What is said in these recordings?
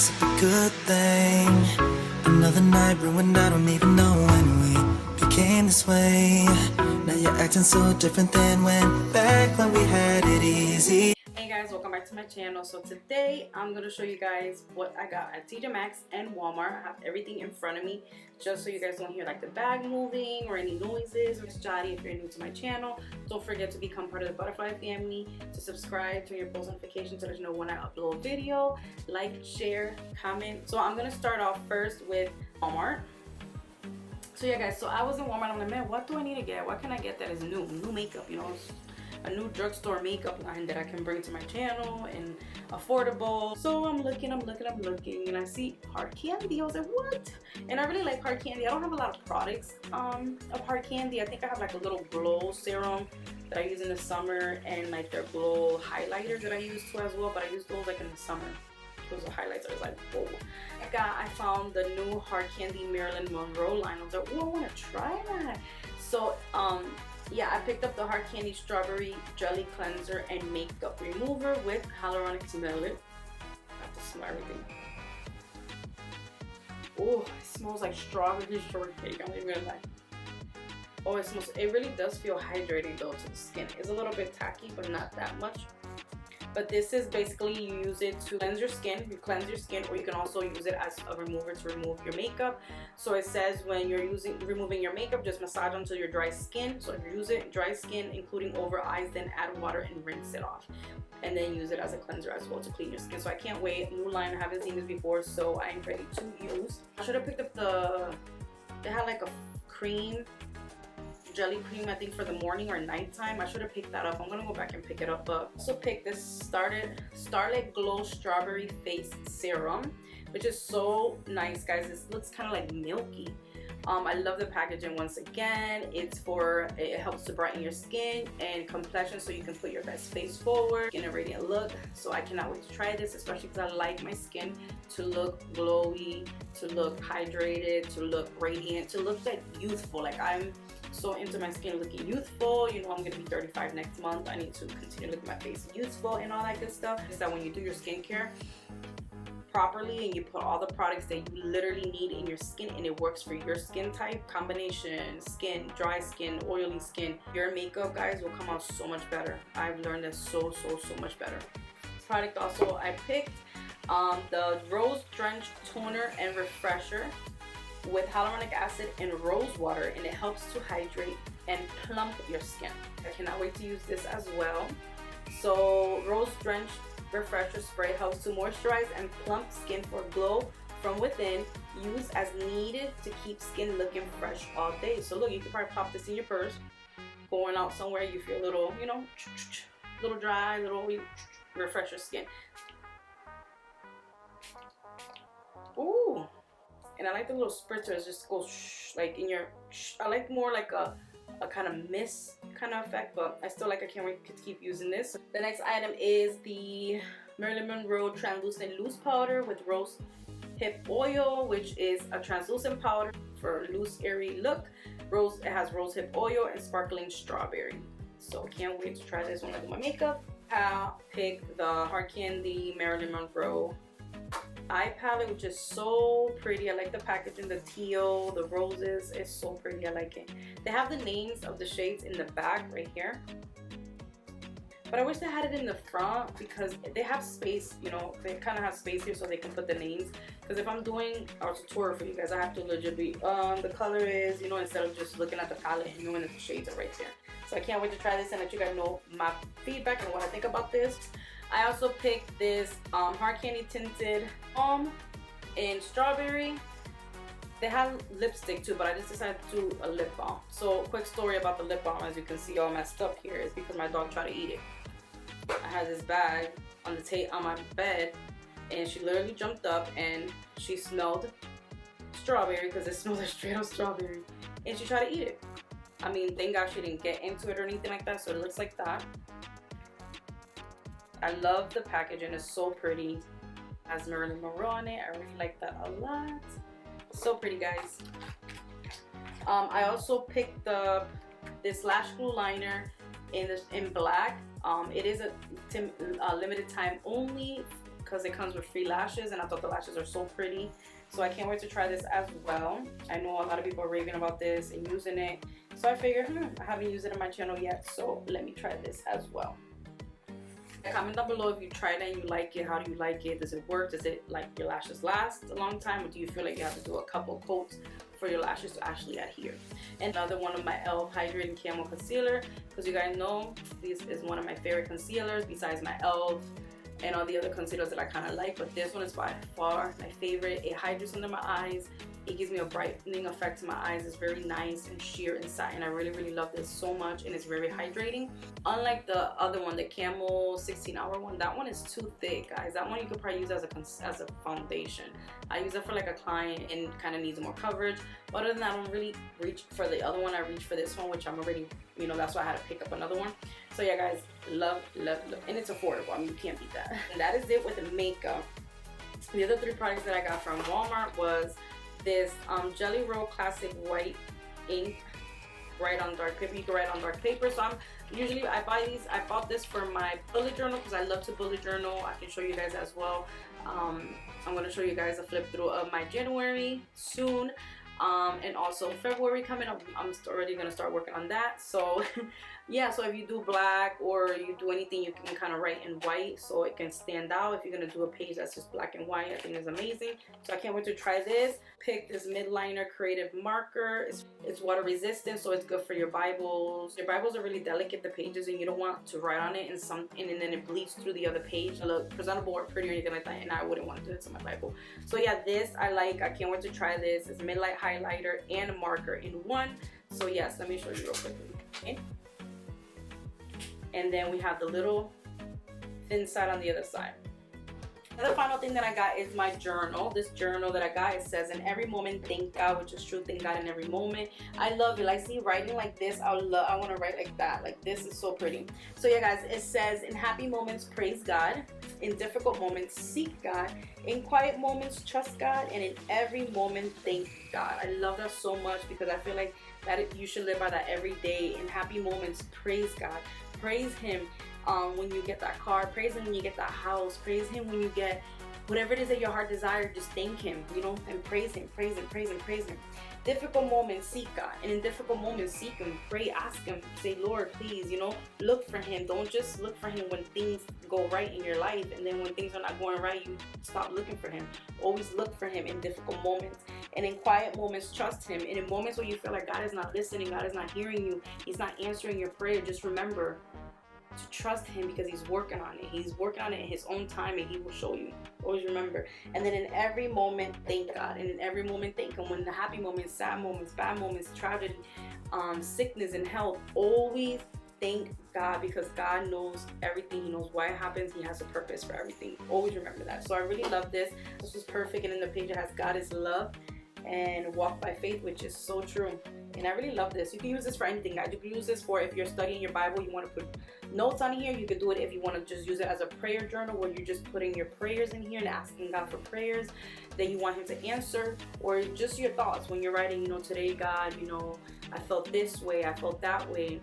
must be a good thing. Another night ruined, I don't even know when we became this way. Now you're acting so different than back when we had it easy. Hey guys, welcome back to my channel. So today I'm going to show you guys what I got at TJMaxx and Walmart. I have everything in front of me just so you guys don't hear like the bag moving or any noises. It's Jadi. If you're new to my channel, don't forget to become part of the butterfly family, to subscribe, turn your post notifications to let you know when I upload a video, like, share, comment. So I'm going to start off first with Walmart. So yeah guys, so I was in Walmart. I'm like, man, what do I need to get? What can I get that is new makeup, you know? A new drugstore makeup line that I can bring to my channel and affordable. So I'm looking, and I see hard candy. I was like, what? And I really like hard candy. I don't have a lot of products of hard candy. I think I have like a little glow serum that I use in the summer, and like their glow highlighters that I use too as well, but I use those like in the summer. Those are highlights. I was like, whoa. I found the new hard candy Marilyn Monroe line. I was like, oh, I want to try that. So yeah, I picked up the Hard Candy Strawberry Jelly Cleanser and Makeup Remover with Hyaluronic Smell It. I have to smell everything. Oh, it smells like strawberry shortcake. I'm not even gonna lie. Oh, it really does feel hydrating though to the skin. It's a little bit tacky, but not that much. But this is basically, you use it to cleanse your skin. You cleanse your skin, or you can also use it as a remover to remove your makeup. So it says when you're removing your makeup, just massage onto your dry skin. So if you use it dry skin, including over eyes, then add water and rinse it off. And then use it as a cleanser as well to clean your skin. So I can't wait. New line, I haven't seen this before, so I'm ready to use. I should have picked up they had like a cream, jelly cream, I think for the morning or nighttime. I should have picked that up. I'm gonna go back and pick it up. But also picked this Starlet Glow Strawberry Face Serum, which is so nice, guys. This looks kind of like milky. I love the packaging. Once again, it helps to brighten your skin and complexion, so you can put your best face forward in a radiant look. So I cannot wait to try this, especially because I like my skin to look glowy, to look hydrated, to look radiant, to look like youthful. Like, I'm so into my skin looking youthful. You know, I'm gonna be 35 next month. I need to continue looking my face youthful and all that good stuff. Is that when you do your skincare properly and you put all the products that you literally need in your skin, and it works for your skin type combination, skin, dry skin, oily skin, your makeup, guys, will come out so much better. I've learned that so much better. This product also I picked the Drench Toner and Refresher with hyaluronic acid and Rosewater, and it helps to hydrate and plump your skin. I cannot wait to use this as well. So Drench Refresher Spray helps to moisturize and plump skin for glow from within. Use as needed to keep skin looking fresh all day. So look, you can probably pop this in your purse, going out somewhere you feel a little, you know, little dry, little refresh your skin. Ooh. And I like the little spritzers, just go like in your, I like more like a kind of mist kind of effect, but I can't wait to keep using this. The next item is the Marilyn Monroe Translucent Loose Powder with Rose Hip Oil, which is a translucent powder for a loose, airy look. It has rose hip oil and sparkling strawberry. So can't wait to try this when I do my makeup. I picked the Hard Candy Marilyn Monroe eye palette, which is so pretty. I like the packaging, the teal, the roses. It's so pretty. I like it. They have the names of the shades in the back right here, but I wish they had it in the front because they have space, you know, they kind of have space here so they can put the names. Because if I'm doing a tutorial for you guys, I have to legitimately the color is, you know, instead of just looking at the palette and knowing that the shades are right there. So I can't wait to try this and let you guys know my feedback and what I think about this. I also picked this Hard Candy Tinted Balm in Strawberry. They have lipstick too, but I just decided to do a lip balm. So quick story about the lip balm, as you can see all messed up here, is because my dog tried to eat it. I had this bag on my bed, and she literally jumped up and she smelled strawberry, because it smells like straight up strawberry, and she tried to eat it. I mean, thank God she didn't get into it or anything like that, so it looks like that. I love the packaging, it's so pretty. It has Marilyn Monroe on it. I really like that a lot. So pretty, guys. I also picked up this lash glue liner in black. It is a limited time only because it comes with free lashes, and I thought the lashes are so pretty. So I can't wait to try this as well. I know a lot of people are raving about this and using it. So I figured, I haven't used it on my channel yet, so let me try this as well. Comment down below if you tried it and you like it. How do you like it? Does it work? Does it like your lashes last a long time, or do you feel like you have to do a couple coats for your lashes to actually adhere? And another one of my e.l.f. Hydrating Camo Concealer, because you guys know this is one of my favorite concealers besides my e.l.f. and all the other concealers that I kind of like, but this one is by far my favorite. It hydrates under my eyes. It gives me a brightening effect to my eyes. It's very nice and sheer and satin. I really love this so much, and it's very hydrating. Unlike the other one, the Camo 16-hour one, that one is too thick, guys. That one you could probably use as a foundation. I use it for like a client and kind of needs more coverage. But other than that, I don't really reach for the other one. I reach for this one, which I'm already, you know, that's why I had to pick up another one. So yeah, guys, love, and it's affordable. I mean, you can't beat that. And that is it with the makeup. The other 3 products that I got from Walmart was this Jelly Roll Classic White Ink, write on dark paper. You can write on dark paper. So I buy these. I bought this for my bullet journal because I love to bullet journal. I can show you guys as well. I'm going to show you guys a flip through of my January soon. And also February coming up. I'm already going to start working on that. So yeah, so if you do black or you do anything, you can kind of write in white so it can stand out. If you're going to do a page that's just black and white, I think it's amazing. So I can't wait to try this. Pick this Mildliner Creative Marker. It's water resistant, so it's good for your Bibles. Your Bibles are really delicate, the pages, and you don't want to write on it and then it bleeds through the other page. It look presentable or pretty or anything like that, and I wouldn't want to do this in my Bible. So yeah, this I like. I can't wait to try this. It's Midlight highlighter and a marker in one. So yes, let me show you real quickly. Okay. And then we have the little thin side on the other side. And the final thing that I got is my journal. This journal that I got, it says, in every moment, thank God, which is true. Thank God in every moment. I love it. Like, see, writing like this, I want to write like that. Like, this is so pretty. So yeah, guys, it says, in happy moments, praise God. In difficult moments, seek God. In quiet moments, trust God. And in every moment, thank God. I love that so much because I feel like that you should live by that every day. In happy moments, praise God. Praise Him when you get that car. Praise Him when you get that house. Praise Him when you get whatever it is that your heart desires. Just thank Him, you know, and praise Him, praise Him, praise Him, praise Him. Difficult moments, seek God. And in difficult moments, seek Him, pray, ask Him, say, Lord, please, you know, look for Him. Don't just look for Him when things go right in your life, and then when things are not going right, you stop looking for Him. Always look for Him in difficult moments. And in quiet moments, trust Him. And in moments where you feel like God is not listening, God is not hearing you, He's not answering your prayer, just remember to trust Him because He's working on it. He's working on it in His own time, and He will show you. Always remember. And then in every moment, thank God. And in every moment, thank Him. When the happy moments, sad moments, bad moments, tragedy, sickness and health, always thank God because God knows everything. He knows why it happens. He has a purpose for everything. Always remember that. So I really love this. This was perfect. And in the page it has God is love and walk by faith, which is so true. And I really love this. You can use this for anything, guys. You can use this for if you're studying your Bible, you want to put notes on here. You can do it if you want to just use it as a prayer journal where you're just putting your prayers in here and asking God for prayers that you want Him to answer, or just your thoughts when you're writing, you know, today, God, you know, I felt this way, I felt that way,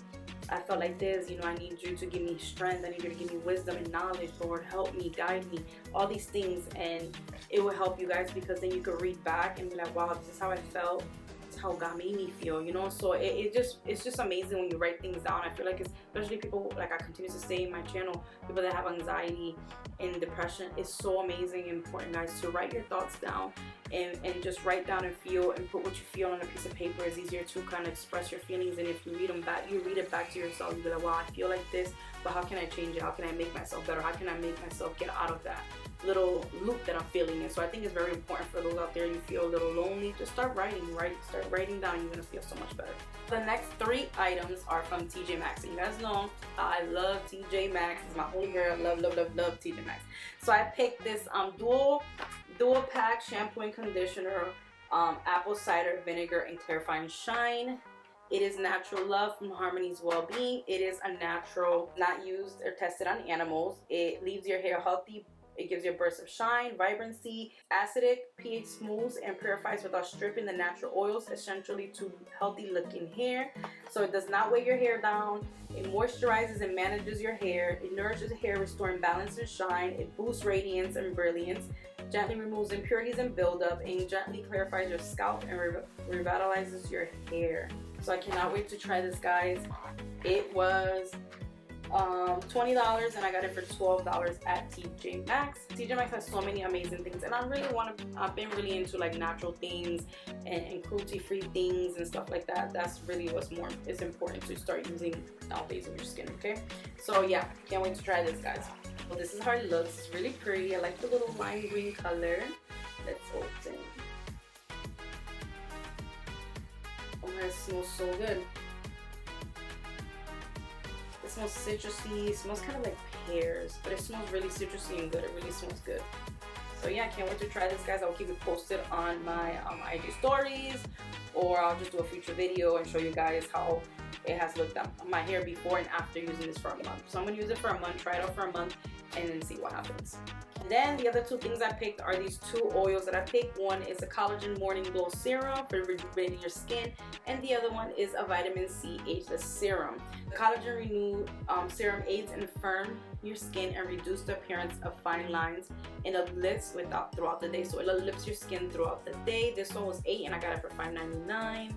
I felt like this, you know, I need you to give me strength, I need you to give me wisdom and knowledge, Lord, help me, guide me, all these things. And it will help you guys because then you can read back and be like, wow, this is how I felt, this is how God made me feel, you know. So it's just amazing when you write things down. I feel like it's, especially people, like I continue to say in my channel, people that have anxiety and depression, it's so amazing and important, guys, to write your thoughts down and just write down and feel and put what you feel on a piece of paper. It's easier to kind of express your feelings, and if you read them back, you read it back to yourself, you be like, wow, I feel like this, but how can I change it? How can I make myself better? How can I make myself get out of that little loop that I'm feeling in? So I think it's very important for those out there, you feel a little lonely, just start writing, start writing down, you're gonna feel so much better. The next 3 items are from TJMaxx. And you guys know I love TJMaxx. It's my holy girl. Love TJMaxx. So I picked this dual pack shampoo and conditioner, apple cider vinegar and clarifying shine. It is natural love from Harmony's Well-Being. It is a natural, not used or tested on animals. It leaves your hair healthy It gives you a burst of shine, vibrancy, acidic, pH smooths, and purifies without stripping the natural oils, essentially to healthy looking hair. So it does not weigh your hair down. It moisturizes and manages your hair. It nourishes hair, restoring balance and shine. It boosts radiance and brilliance. Gently removes impurities and buildup, and gently clarifies your scalp and revitalizes your hair. So I cannot wait to try this, guys. It was $20 and I got it for $12 at TJMaxx. TJMaxx has so many amazing things, and I've been really into like natural things and cruelty-free things and stuff like that. That's really what's more is important to start using nowadays in your skin. Okay, so yeah, can't wait to try this, guys. Well, this is how it looks. It's really pretty. I like the little lime green color. Let's open. Oh my, it smells so good. It smells citrusy. It smells kind of like pears, but it smells really citrusy and good. It really smells good. So yeah, I can't wait to try this, guys. I'll keep it posted on my IG stories, or I'll just do a future video and show you guys how it has looked on my hair before and after using this for a month. So I'm gonna use it for a month, try it out for a month, and then see what happens. And then the other two things I picked are these two oils that I picked. One is a Collagen Morning Glow Serum for rejuvenating your skin, and the other one is a Vitamin C Ageless Serum. The Collagen Renewal Serum aids and firm your skin and reduce the appearance of fine lines, and it lifts throughout the day. So it lifts your skin throughout the day. This one was $8 and I got it for $5.99.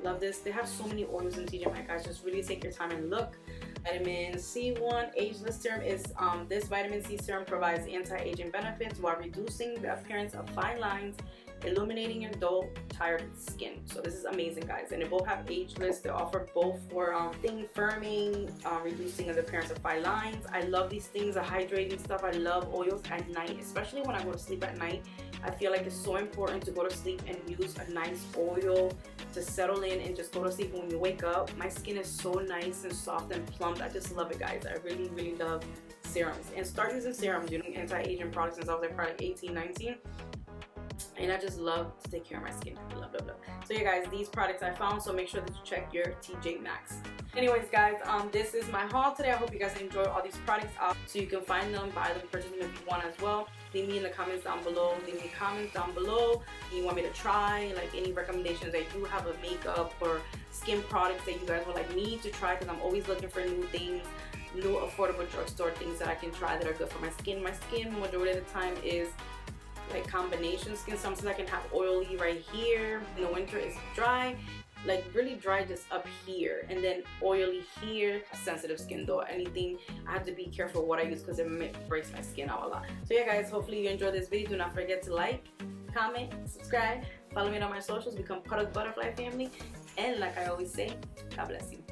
Love this. They have so many oils in TJMaxx, guys. Just really take your time and look. Vitamin C1 Ageless Serum is this vitamin C serum provides anti-aging benefits while reducing the appearance of fine lines, illuminating your dull, tired skin. So this is amazing, guys. And they both have Ageless. They offer both for thing firming, reducing the appearance of fine lines. I love these things, the hydrating stuff. I love oils at night, especially when I go to sleep at night. I feel like it's so important to go to sleep and use a nice oil to settle in and just go to sleep. When you wake up, my skin is so nice and soft and plump. I just love it, guys. I really, really love serums. And start using serums, anti-aging products since I was like probably 18, 19. And I just love to take care of my skin. Love. So yeah, guys, these products I found, so make sure that you check your TJMaxx. Anyways, guys, this is my haul today. I hope you guys enjoy all these products out, so you can find them, buy them, purchase them if you want as well. Leave me in the comments down below. Leave me comments down below. You want me to try, like any recommendations that you have of makeup or skin products that you guys would like me to try, because I'm always looking for new things, new affordable drugstore things that I can try that are good for my skin. My skin, majority of the time, is like combination skin. Sometimes I can have oily right here. In the winter it's dry, like really dry just up here, and then oily here. Sensitive skin though, anything I have to be careful what I use because it breaks my skin out a lot. So yeah, guys, hopefully you enjoyed this video. Do not forget to like, comment, subscribe, follow me on my socials, become part of the butterfly family, and like I always say, God bless you.